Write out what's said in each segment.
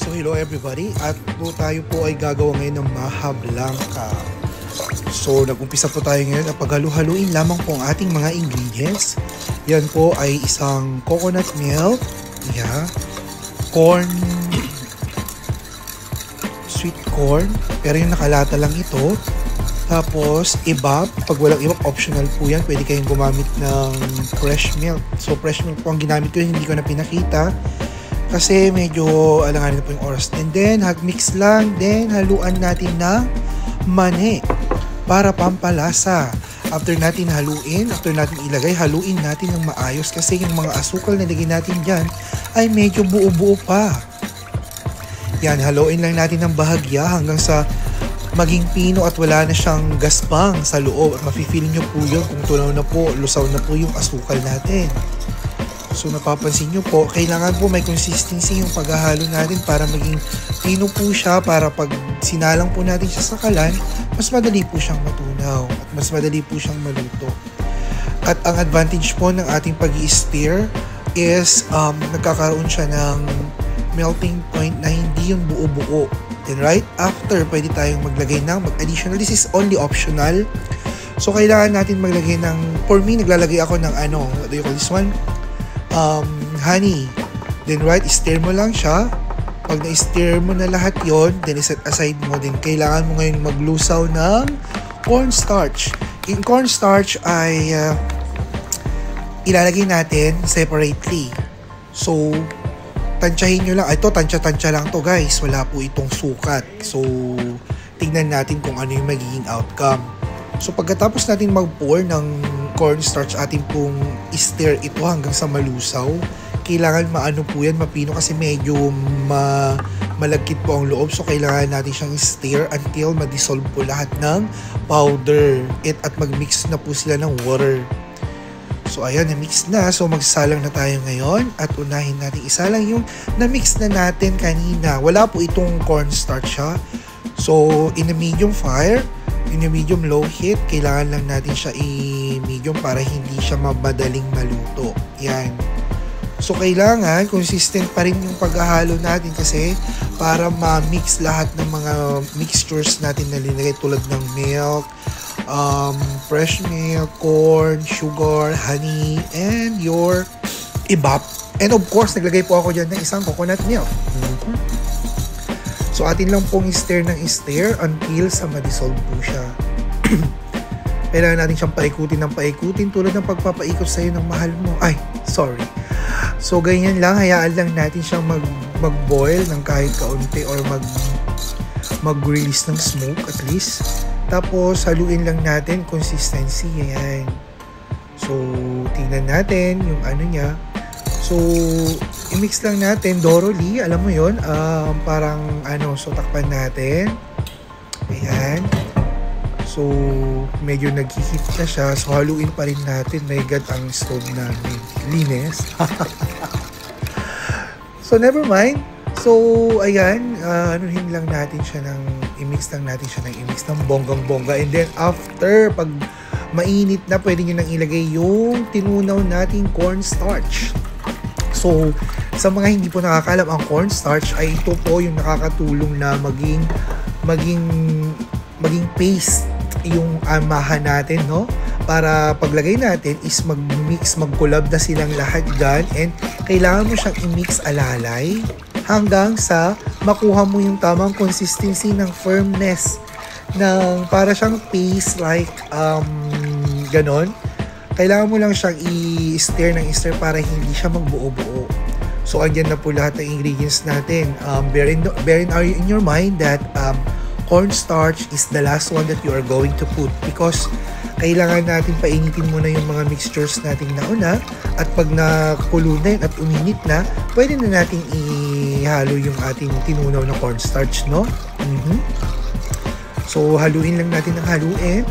So hello everybody, at tayo po ay gagawa ngayon ng maha blanca. So nag-umpisa po tayo ngayon at paghalu-haluin lamang po ang ating mga ingredients. Yan po ay isang coconut milk, corn, sweet corn, pero yung nakalata lang ito. Tapos ibab, pag walang ibab optional po yan, pwede kayong gumamit ng fresh milk. So fresh milk po ang ginamit ko, hindi ko na pinakita kasi medyo alanganin na po yung oras. And then hot mix lang, then haluan natin ng mani para pampalasa. After natin haluin, after natin ilagay, haluin natin ng maayos kasi yung mga asukal na lagay natin dyan ay medyo buo-buo pa. Yan, haluin lang natin ng bahagya hanggang sa maging pino at wala na siyang gaspang sa loob. At mafe-feel nyo po yun kung tunaw na po, lusaw na po yung asukal natin. So napapansin nyo po, kailangan po may consistency yung paghahalo natin para maging pino po siya, para pag sinalang po natin siya sa kalan, mas madali po siyang matunaw at mas madali po siyang maluto. At ang advantage po ng ating pag-i-stir is nagkakaroon siya ng melting point na hindi yung buo-buo. Then right after, pwede tayong maglagay ng additional. This is only optional. So kailangan natin maglagay ng, for me, naglalagay ako ng what do you call this one? Honey. Then right, stir mo lang siya. Pag na-stir mo na lahat yon, then set aside mo. Then kailangan mo ngayon maglusaw ng cornstarch. In cornstarch ay ilalagay natin separately. So tansyahin nyo lang. Ito, tansya-tansya lang to guys. Wala po itong sukat. So, tignan natin kung ano yung magiging outcome. So, pagkatapos natin mag-pour ng cornstarch, atin pong stir ito hanggang sa malusaw. Kailangan maano po yan, mapino kasi medyo malagkit po ang loob. So, kailangan natin siyang stir until ma-dissolve po lahat ng powder. At mag-mix na po sila ng water. So ayan, na-mix na. So magsasalang na tayo ngayon at unahin natin isalang yung na-mix na natin kanina. Wala po itong cornstarch ha. So in a medium fire, in a medium low heat, kailangan lang natin siya i-medium para hindi siya madaling maluto. Yan. So kailangan consistent pa rin yung paghahalo natin kasi para ma-mix lahat ng mga mixtures natin na linagay tulad ng milk, fresh milk, corn, sugar, honey, and your ibap. And of course, naglagay po ako dyan ng isang coconut milk. So, atin lang pong stir ng stir until sa ma-dissolve po siya. Kailangan natin siyang paikutin ng paikutin tulad ng pagpapaikot sa'yo ng mahal mo. Ay, sorry. So, ganyan lang. Hayaan lang natin siyang mag-boil ng kahit kaunti or mag-release ng smoke at least. Tapos, haluin lang natin consistency. Ayan. So, tingnan natin yung ano niya. So, i-mix lang natin thoroughly. Alam mo yon, parang so takpan natin. Ayan. So, medyo nag-heat na siya. So, haluin pa rin natin. My God, ang stove namin. Linis. So, never mind. So, ayan, anuhin lang natin siya i-mix lang natin siya ng bonggang-bongga. And then, after, pag mainit na, pwede nyo nang ilagay yung tinunaw nating cornstarch. So, sa mga hindi po nakakalam, ang cornstarch ay ito po yung nakakatulong na maging paste yung amahan natin, no? Para paglagay natin is mag-mix, mag-collab na silang lahat dyan. And kailangan mo siyang i-mix alalay hanggang sa makuha mo yung tamang consistency ng firmness ng para siyang paste like ganon. Kailangan mo lang siyang i-stir ng i-stir para hindi siya magbuo-buo. So andyan na po lahat ng ingredients natin. Bear in your mind that cornstarch is the last one that you are going to put because kailangan natin painitin muna yung mga mixtures natin nauna at pag nakulo na yun at uminit na, pwede na natin ihalo yung ating tinunaw na cornstarch, no? So, haluin lang natin ng haluin.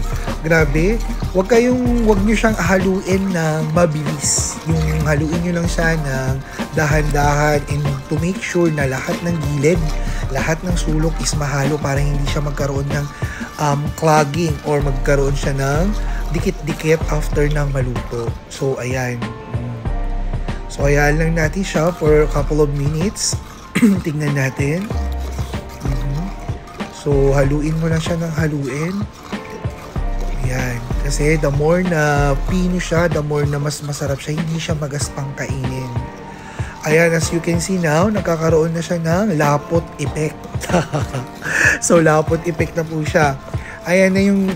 Grabe. Huwag nyo siyang haluin ng mabilis. Yung haluin nyo lang siya ng dahan-dahan and to make sure na lahat ng gilid, lahat ng sulok is mahalo para hindi siya magkaroon ng clogging or magkaroon siya ng dikit-dikit after ng maluto. So, ayan. So, hayaan lang natin siya for a couple of minutes. Tingnan natin. So, haluin mo lang siya ng haluin. Yan. Kasi the more na pino siya, the more na mas masarap siya. Hindi siya magaspang kainin. Ayan, as you can see now, nagkakaroon na siya ng lapot effect. So, lapot effect na po siya. Ayan na yung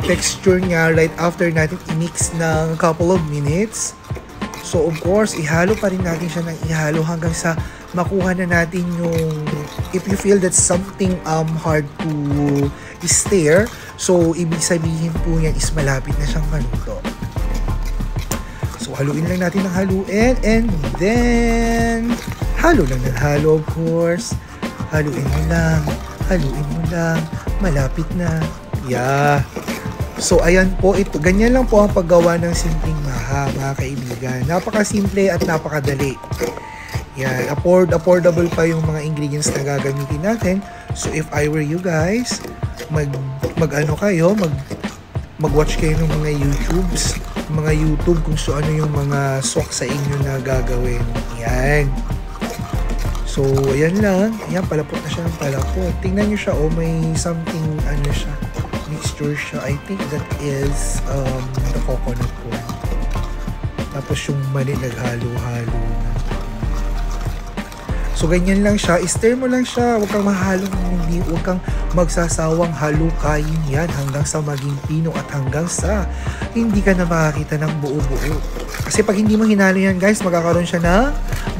texture niya right after natin i-mix ng couple of minutes. So, of course, ihalo pa rin natin siya ng ihalo hanggang sa makuha na natin yung, if you feel that something hard to stir, so ibig sabihin po yan is malapit na siyang maluto. So haluin lang natin ng haluin, and then halo lang ng halo, of course. Haluin mo lang, malapit na. Yeah. So ayan po, ito, ganyan lang po ang paggawa ng simpleng maha, mga kaibigan. Napakasimple at napakadali. Yan, affordable pa yung mga ingredients na gagamitin natin. So if I were you guys, mag-watch kayo ng mga YouTube kung so ano yung mga swak sa inyo na gagawin. Yan. So ayan lang, yan, palapot na siya ng palapot. Tingnan nyo siya, oh, may something siya, mixture siya. I think that is the coconut corn. Tapos yung mali naghalo-halo na. So, ganyan lang siya. I-stir mo lang siya. Huwag kang huwag kang magsasawang halukayin yan hanggang sa maging pino at hanggang sa hindi ka na makakita ng buo-buo. Kasi pag hindi mo hinalo yan, guys, magkakaroon siya na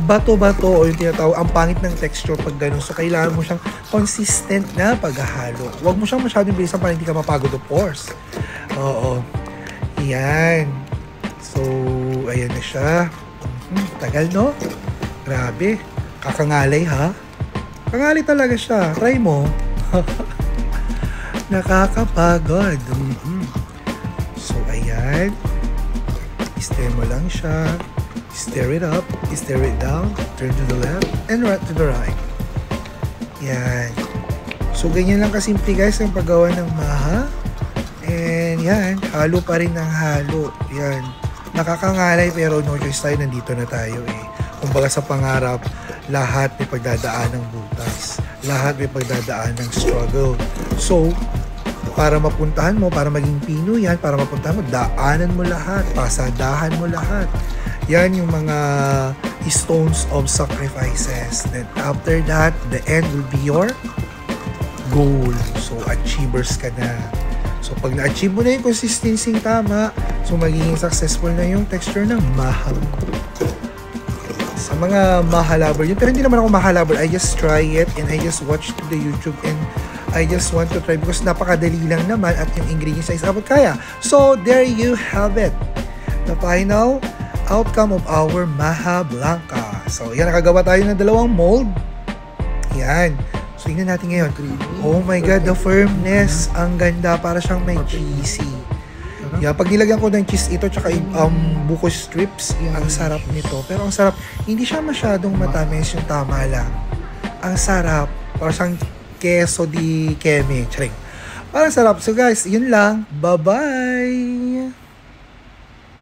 bato-bato o yung tinatawag, ang pangit ng texture pag ganun. So, kailangan mo siyang consistent na paghahalo. Huwag mo siyang masyadong bilisan para hindi ka mapagod, of course. Oo. Yan. So, ayan na siya. Tagal, no? Grabe. Kakangalay, ha? Kangalay talaga siya. Try mo. Nakakapagod. So, ayan. Stir mo lang siya. Stir it up. Stir it down. Turn to the left. And right to the right. Yan. So, ganyan lang kasimple, guys, ang paggawa ng maha. And, yan. Halo pa rin ng halo. Yan. Nakakangalay, pero no choice tayo. Nandito na tayo, eh. Kumbaga sa pangarap, lahat may pagdadaan ng butas. Lahat may pagdadaan ng struggle. So, para mapuntahan mo, para maging pino yan, para mapuntahan mo, daanan mo lahat, pasadahan mo lahat. Yan yung mga stones of sacrifices. Then after that, the end will be your goal. So, achievers ka na. So, pag na-achieve mo na yung consistency tama, so magiging successful na yung texture ng mahal. Sa mga mahalaber yun. Pero hindi naman ako mahalaber. I just try it and I just watch the YouTube and I just want to try because napakadali lang naman at yung ingredients is abot kaya. So, there you have it. The final outcome of our Maha Blanca. So, yan, nakagawa tayo ng dalawang mold. Yan. So, tingnan natin ngayon. Oh my God, the firmness. Ang ganda. Para siyang may cheesy. Yeah, pag nilagyan ko ng cheese ito tsaka buko strips, ang sarap nito. Pero ang sarap, hindi siya masyadong matamis, yung tama lang. Ang sarap. Parang siyang queso di keme. Charing. Parang sarap. So guys, yun lang. Bye-bye!